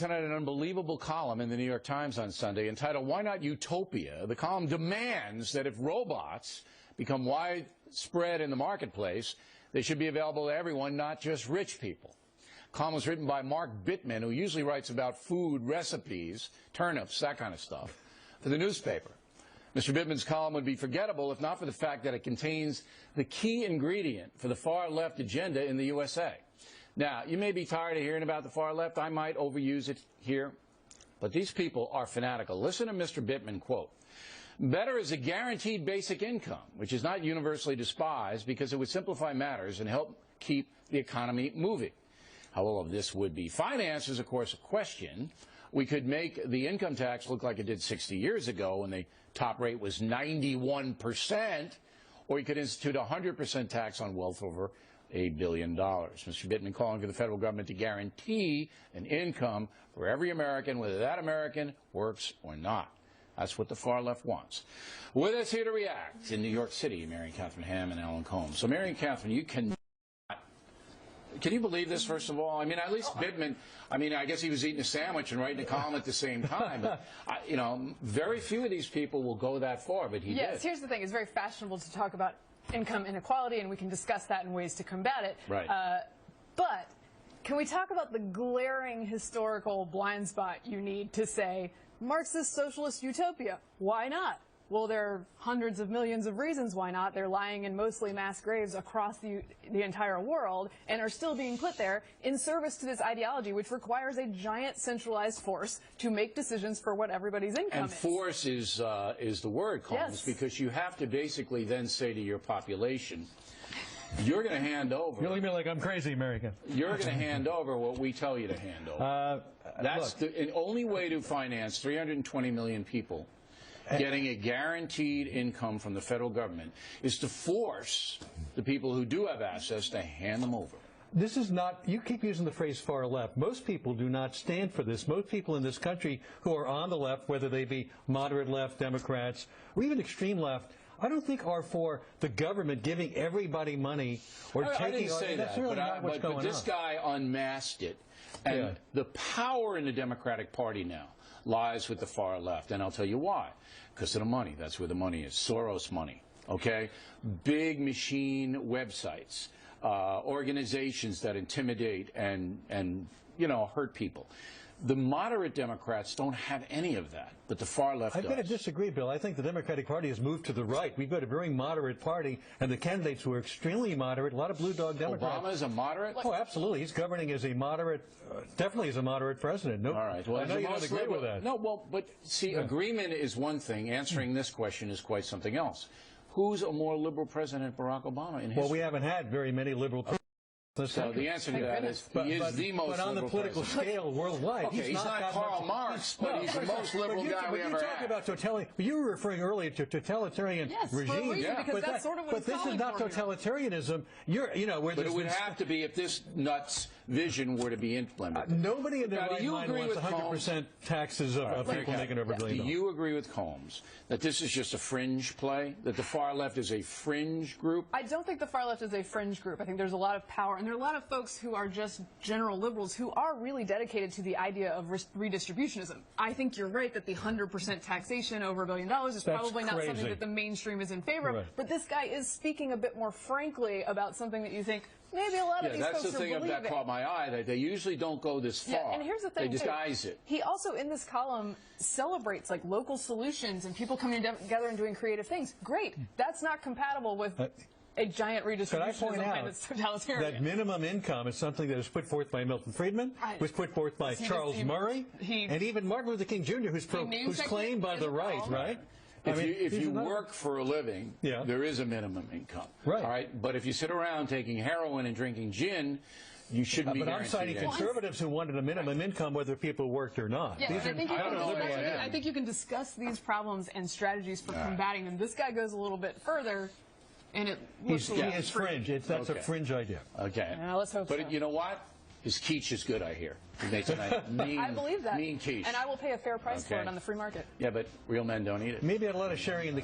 Had an unbelievable column in the New York Times on Sunday entitled, "Why Not Utopia?" The column demands that if robots become widespread in the marketplace, they should be available to everyone, not just rich people. The column was written by Mark Bittman, who usually writes about food recipes, turnips, that kind of stuff, for the newspaper. Mr. Bittman's column would be forgettable if not for the fact that it contains the key ingredient for the far-left agenda in the USA. Now, you may be tired of hearing about the far left. I might overuse it here. But these people are fanatical. Listen to Mr. Bittman, quote, "Better is a guaranteed basic income, which is not universally despised because it would simplify matters and help keep the economy moving. How all of this would be financed is, of course, a question. We could make the income tax look like it did 60 years ago when the top rate was 91%, or we could institute a 100% tax on wealth over $1 billion. Mr. Bittman calling for the federal government to guarantee an income for every American, whether that American works or not. That's what the far left wants. With us here to react in New York City, Mary Catherine Ham and Alan Combs. So, Mary Catherine, you can you believe this, first of all? I mean, at least Bittman, I guess he was eating a sandwich and writing a column at the same time. But, very few of these people will go that far, but he did. Yes, here's the thing. It's very fashionable to talk about income inequality, and we can discuss that and ways to combat it. Right. But can we talk about the glaring historical blind spot you need to say Marxist socialist utopia? Why not? Well, there are hundreds of millions of reasons why not. They're lying in mostly mass graves across the entire world and are still being put there in service to this ideology, which requires a giant centralized force to make decisions for what everybody's income is. And force is the word, Combs, Yes. because you have to basically then say to your population, you're going to hand over. You look at me like I'm crazy, American. You're going to hand over what we tell you to hand over. That's the only way to finance 320 million people getting a guaranteed income from the federal government is to force the people who do have access to hand them over. This is not, you keep using the phrase far left. Most people do not stand for this. Most people in this country who are on the left, whether they be moderate left, Democrats, or even extreme left, I don't think are for the government giving everybody money or taking. I didn't say that's that, really not what's going but this on. guy unmasked it. And the power in the Democratic Party now lies with the far left. And I'll tell you why. Because of the money. That's where the money is. Soros money. Okay? Big machine websites. Organizations that intimidate and hurt people. The moderate Democrats don't have any of that, but the far left does. I've got to disagree, Bill. I think the Democratic Party has moved to the right. We've got a very moderate party, and the candidates were extremely moderate, a lot of blue dog Democrats. Obama is a moderate? Oh, absolutely. He's governing as a moderate, definitely as a moderate president. Nope. All right. Well, I know you don't agree with that. No, well, but see, agreement is one thing. Answering this question is quite something else. Who's a more liberal president, Barack Obama, in history? Well, we haven't had very many liberal presidents. So the answer to that is he is the most liberal. But on the political scale worldwide, okay, he's not Karl Marx, but he's the most liberal guy we ever had. You're talking about totalitarian. You were referring earlier to totalitarian regimes. Yeah, because that's sort of what but this is not totalitarianism. But it would have to be if this nuts vision were to be implemented. Nobody in their right mind wants 100% taxes of people making over $1 billion. Do you agree with Combs that this is just a fringe play, that the far left is a fringe group? I don't think the far left is a fringe group. I think there's a lot of power, and there are a lot of folks who are just general liberals who are really dedicated to the idea of redistributionism. I think you're right that the 100% taxation over $1 billion is probably not something that the mainstream is in favor of, but this guy is speaking a bit more frankly about something that you think maybe a lot of these folks are believing. That's the thing that caught my eye, that they usually don't go this far. Yeah, and here's the thing, they disguise it. He also, in this column, celebrates like local solutions and people coming together and doing creative things. Great. That's not compatible with a giant redistribution that's totalitarian. That minimum income is something that was put forth by Milton Friedman, was put forth by Charles Murray, and even Martin Luther King Jr., who's claimed by the right, right? If you work for a living, there is a minimum income. Right. All right. But if you sit around taking heroin and drinking gin, you shouldn't be guaranteed. But I'm citing conservatives who wanted a minimum income whether people worked or not. Yeah, I think you can discuss these problems and strategies for combating them. This guy goes a little bit further, and it looks he is fringe. That's a fringe idea. Okay. Let's hope so. But you know what? His quiche is good, I hear. He makes a mean, I believe that. mean quiche. And I will pay a fair price for it on the free market. Yeah, but real men don't eat it. Maybe a lot of sharing in the